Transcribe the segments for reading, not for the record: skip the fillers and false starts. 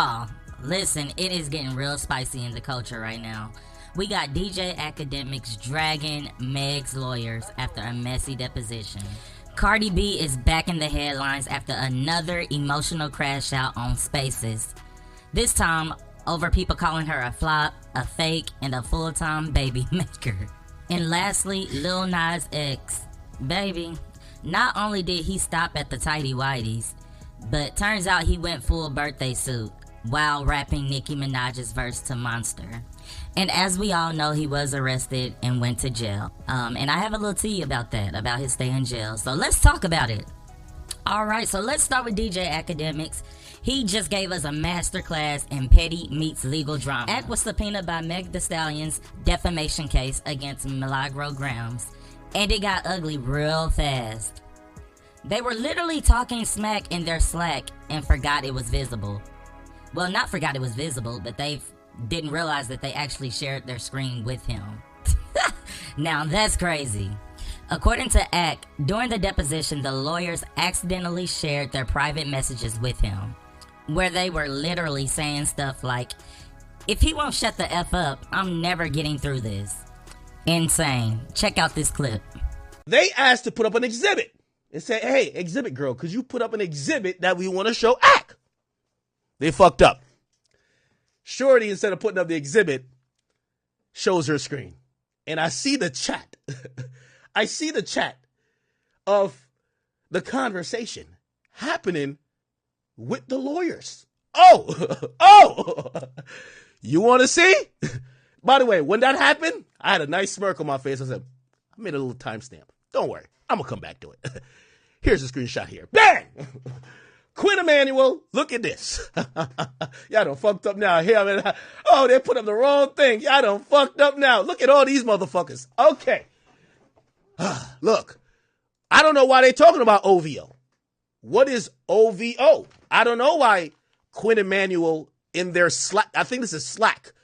Y'all, listen, it is getting real spicy in the culture right now. We got DJ Akademiks dragging Meg's lawyers after a messy deposition. Cardi B is back in the headlines after another emotional crash out on Spaces. This time over people calling her a flop, a fake, and a full-time baby maker. And lastly, Lil Nas X. Baby, not only did he stop at the tighty whities, but turns out he went full birthday suit while rapping Nicki Minaj's verse to Monster. And as we all know, he was arrested and went to jail. And I have a little tea about that, about his stay in jail. So let's talk about it. Alright, so let's start with DJ Akademiks. He just gave us a masterclass in petty meets legal drama. Act was subpoenaed by Meg Thee Stallion's defamation case against Milagro Grams. And it got ugly real fast. They were literally talking smack in their Slack and forgot it was visible. Well, not forgot it was visible, but they didn't realize that they actually shared their screen with him. Now that's crazy. According to Ack, during the deposition, the lawyers accidentally shared their private messages with him, where they were literally saying stuff like, "If he won't shut the F up, I'm never getting through this." Insane. Check out this clip. They asked to put up an exhibit and say, "Hey, exhibit girl, could you put up an exhibit that we want to show Ack?" They fucked up. Shorty, instead of putting up the exhibit, shows her screen. And I see the chat. I see the chat of the conversation happening with the lawyers. Oh, you want to see? By the way, when that happened, I had a nice smirk on my face. I said, I made a little timestamp. Don't worry. I'm going to come back to it. Here's a screenshot here. Bang! Quinn Emanuel, look at this. Y'all done fucked up now. Here, I mean, oh, they put up the wrong thing. Y'all done fucked up now. Look at all these motherfuckers. Okay. Look, I don't know why they talking about OVO. What is OVO? I don't know why Quinn Emanuel in their Slack, I think this is Slack,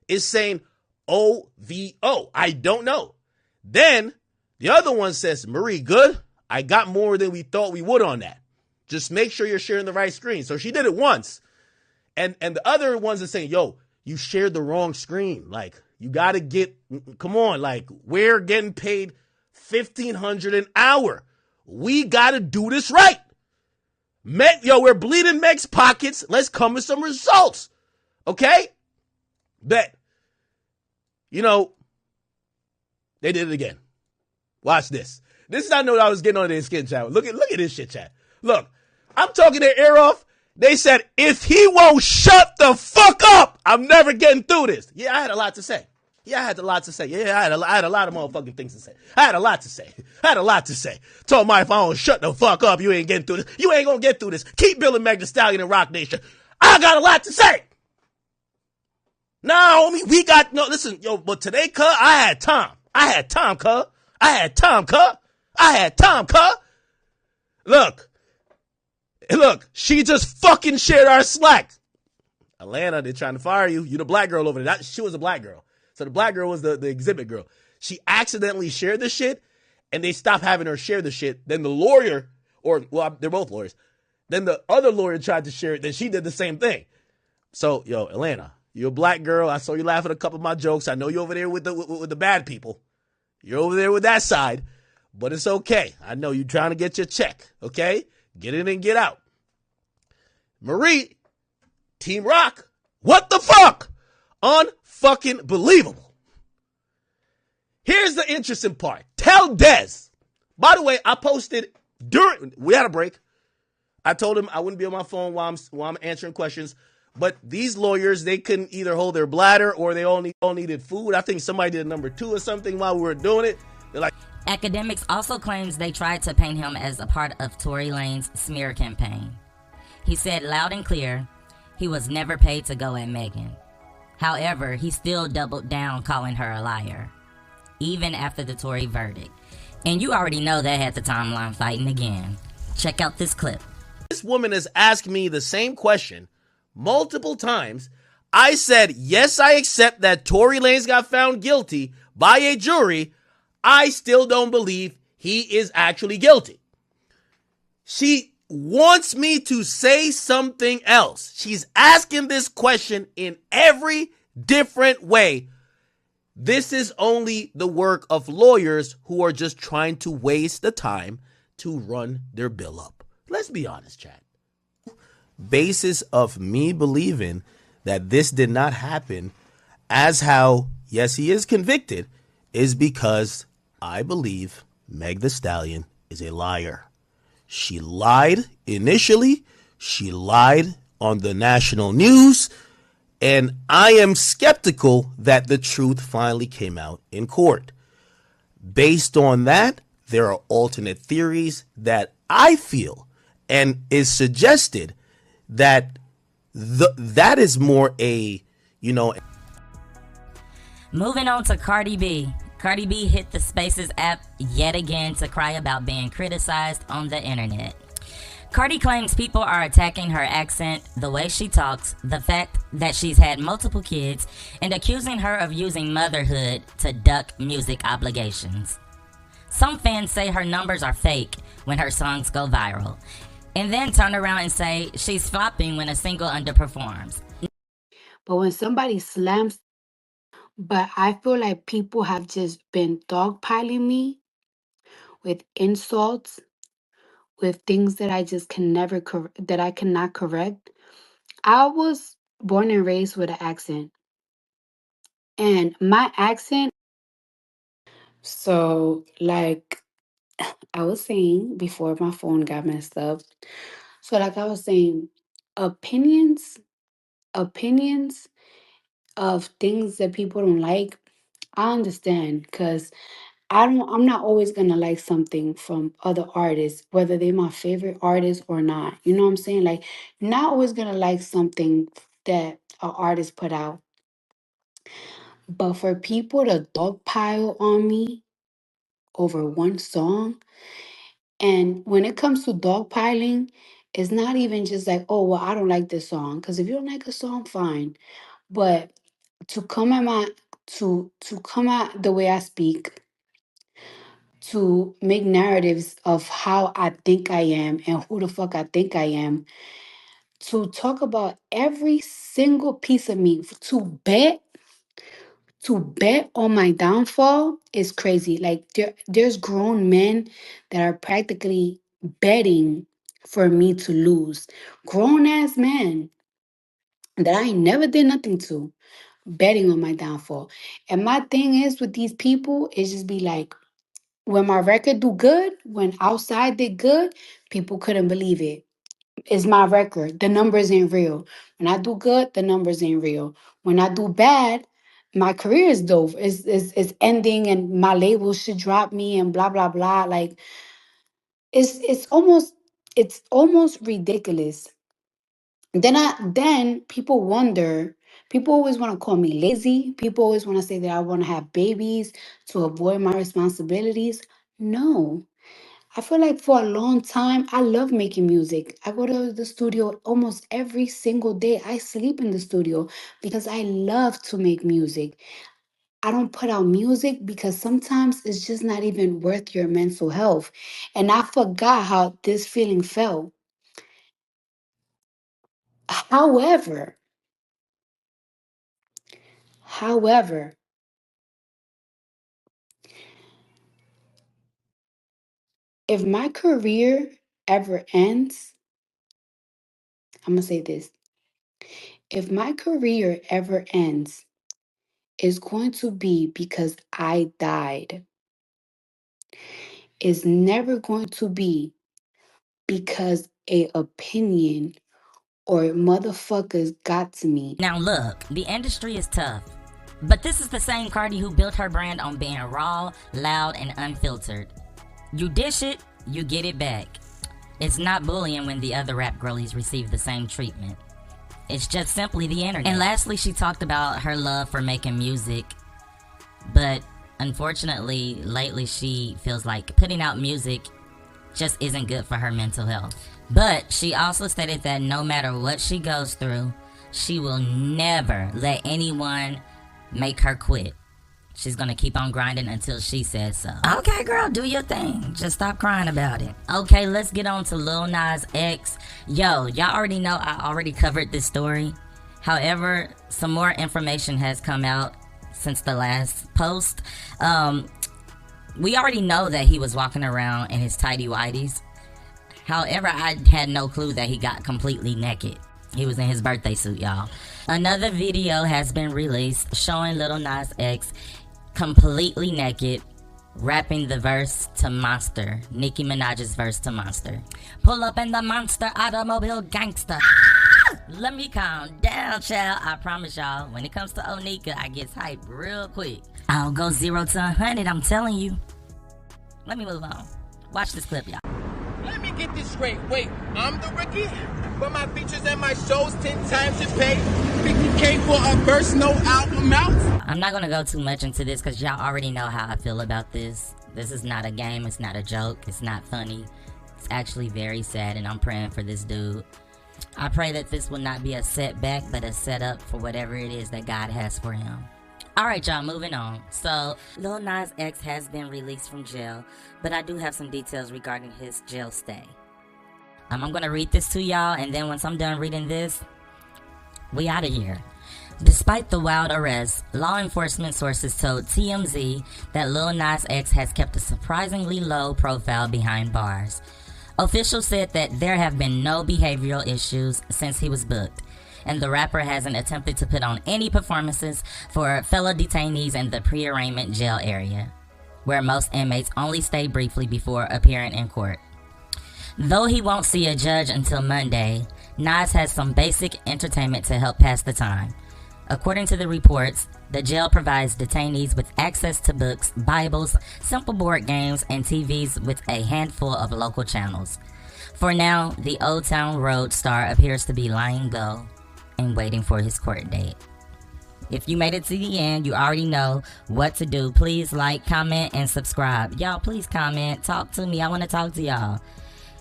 is saying OVO. I don't know. Then the other one says, Marie, good. I got more than we thought we would on that. Just make sure you're sharing the right screen. So she did it once. And the other ones are saying, yo, you shared the wrong screen. Like, you got to come on. Like, we're getting paid $1,500 an hour. We got to do this right. Meg, yo, we're bleeding Meg's pockets. Let's come with some results. Okay? Bet. You know, they did it again. Watch this. This is how I know I was getting on their skin, chat. Look at this shit, chat. Look, I'm talking their ear off. They said, if he won't shut the fuck up, I'm never getting through this. Yeah, I had a lot to say. Yeah, I had a lot to say. Yeah, I had a lot of motherfucking things to say. I had a lot to say. Told my if I don't shut the fuck up, you ain't getting through this. You ain't gonna get through this. Keep building Meg Thee Stallion and Rock Nation. I got a lot to say. Nah, homie, listen, yo, but today, cuz, I had time, cuz. Look, she just fucking shared our Slack. Atlanta, they're trying to fire you. You the black girl over there. She was a black girl. So the black girl was the exhibit girl. She accidentally shared the shit, and they stopped having her share the shit. Then the lawyer, they're both lawyers. Then the other lawyer tried to share it. Then she did the same thing. So, yo, Atlanta, you're a black girl. I saw you laugh at a couple of my jokes. I know you're over there with the bad people. You're over there with that side. But it's okay. I know you're trying to get your check, okay? Get in and get out. Marie, Team Rock, what the fuck? Unfucking believable. Here's the interesting part. Tell Dez. By the way, I posted we had a break. I told him I wouldn't be on my phone while I'm answering questions. But these lawyers, they couldn't either hold their bladder or they all needed food. I think somebody did number 2 or something while we were doing it. They're like, Akademiks also claims they tried to paint him as a part of Tory Lanez smear campaign. He said loud and clear he was never paid to go at Megan. However, he still doubled down calling her a liar, even after the Tory verdict. And you already know that had the timeline fighting again. Check out this clip. This woman has asked me the same question multiple times. I said, yes, I accept that Tory Lanez got found guilty by a jury. I still don't believe he is actually guilty. She wants me to say something else. She's asking this question in every different way. This is only the work of lawyers who are just trying to waste the time to run their bill up. Let's be honest, chat. Basis of me believing that this did not happen as how, yes, he is convicted, is because I believe Meg Thee Stallion is a liar. She lied initially. She lied on the national news. And I am skeptical that the truth finally came out in court. Based on that, there are alternate theories that I feel and is suggested that that is more a, Moving on to Cardi B. Cardi B hit the Spaces app yet again to cry about being criticized on the internet. Cardi claims people are attacking her accent, the way she talks, the fact that she's had multiple kids, and accusing her of using motherhood to duck music obligations. Some fans say her numbers are fake when her songs go viral, and then turn around and say she's flopping when a single underperforms. But when somebody slams, but I feel like people have just been dogpiling me with insults, with things that I just can never that I cannot correct. I was born and raised with an accent, and my accent. So, like I was saying before my phone got messed up. So, like I was saying, opinions, opinions of things that people don't like. I understand because I'm not always gonna like something from other artists, whether they're my favorite artist or not. You know what I'm saying? Like, you're not always gonna like something that an artist put out. But for people to dogpile on me over one song, and when it comes to dogpiling, it's not even just like, oh well, I don't like this song. Because if you don't like a song, fine. But to come at my to come at the way I speak, to make narratives of how I think I am and who the fuck I think I am, to talk about every single piece of me, to bet on my downfall is crazy. Like there's grown men that are practically betting for me to lose. Grown ass men that I never did nothing to, betting on my downfall. And my thing is with these people is just be like, when my record do good, when outside did good, people couldn't believe it. It's my record. The numbers ain't real. When I do good, the numbers ain't real. When I do bad, my career is dope. It's ending and my label should drop me and blah blah blah. Like it's almost ridiculous. Then people wonder, people always want to call me lazy. People always want to say that I want to have babies to avoid my responsibilities. No. I feel like for a long time, I love making music. I go to the studio almost every single day. I sleep in the studio because I love to make music. I don't put out music because sometimes it's just not even worth your mental health. And I forgot how this feeling felt. However, however, if my career ever ends, I'm going to say this. If my career ever ends, it's going to be because I died. It's never going to be because a opinion or motherfuckers got to me. Now look, the industry is tough. But this is the same Cardi who built her brand on being raw, loud, and unfiltered. You dish it, you get it back. It's not bullying when the other rap girlies receive the same treatment. It's just simply the internet. And lastly, she talked about her love for making music. But unfortunately, lately she feels like putting out music just isn't good for her mental health. But she also stated that no matter what she goes through, she will never let anyone make her quit. She's gonna keep on grinding until she says so. Okay, girl, do your thing. Just stop crying about it. Okay, let's get on to Lil Nas X. Yo, y'all already know I already covered this story. However, some more information has come out since the last post. We already know that he was walking around in his tighty whities. However, I had no clue that he got completely naked. He was in his birthday suit, y'all. Another video has been released showing Lil Nas X completely naked, rapping the verse to Monster. Nicki Minaj's verse to Monster. Pull up in the Monster automobile gangster. Let me calm down, child. I promise y'all, when it comes to Onika, I get hyped real quick. I'll go 0 to 100, I'm telling you. Let me move on. Watch this clip, y'all. Let me get this straight. Wait, I'm the rookie? But my features and my shows 10 times to pay. 50K for a verse, no album out. I'm not gonna go too much into this because y'all already know how I feel about this. This is not a game, it's not a joke, it's not funny. It's actually very sad, and I'm praying for this dude. I pray that this will not be a setback, but a setup for whatever it is that God has for him. Alright, y'all, moving on. So, Lil Nas X has been released from jail, but I do have some details regarding his jail stay. I'm gonna read this to y'all, and then once I'm done reading this, we out of here. Despite the wild arrest, law enforcement sources told TMZ that Lil Nas X has kept a surprisingly low profile behind bars. Officials said that there have been no behavioral issues since he was booked, and the rapper hasn't attempted to put on any performances for fellow detainees in the pre-arraignment jail area, where most inmates only stay briefly before appearing in court. Though he won't see a judge until Monday, Nas has some basic entertainment to help pass the time. According to the reports, the jail provides detainees with access to books, Bibles, simple board games, and TVs with a handful of local channels. For now, the Old Town Road star appears to be lying low and waiting for his court date. If you made it to the end, you already know what to do. Please like, comment, and subscribe. Y'all, please comment. Talk to me. I want to talk to y'all.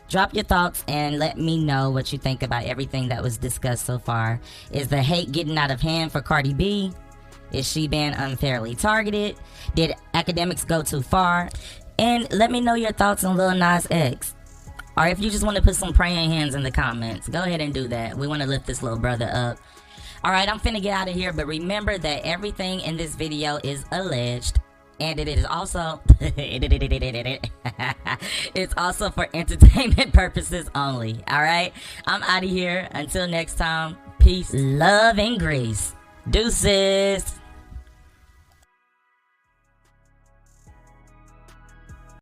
Drop your thoughts and let me know what you think about everything that was discussed so far. Is the hate getting out of hand for Cardi B? Is she being unfairly targeted? Did Akademiks go too far? And let me know your thoughts on Lil Nas X. Or if you just want to put some praying hands in the comments, go ahead and do that. We want to lift this little brother up. Alright, I'm finna get out of here, but remember that everything in this video is alleged. And it is also it's also for entertainment purposes only. Alright? I'm out of here. Until next time, peace, love, and grace. Deuces.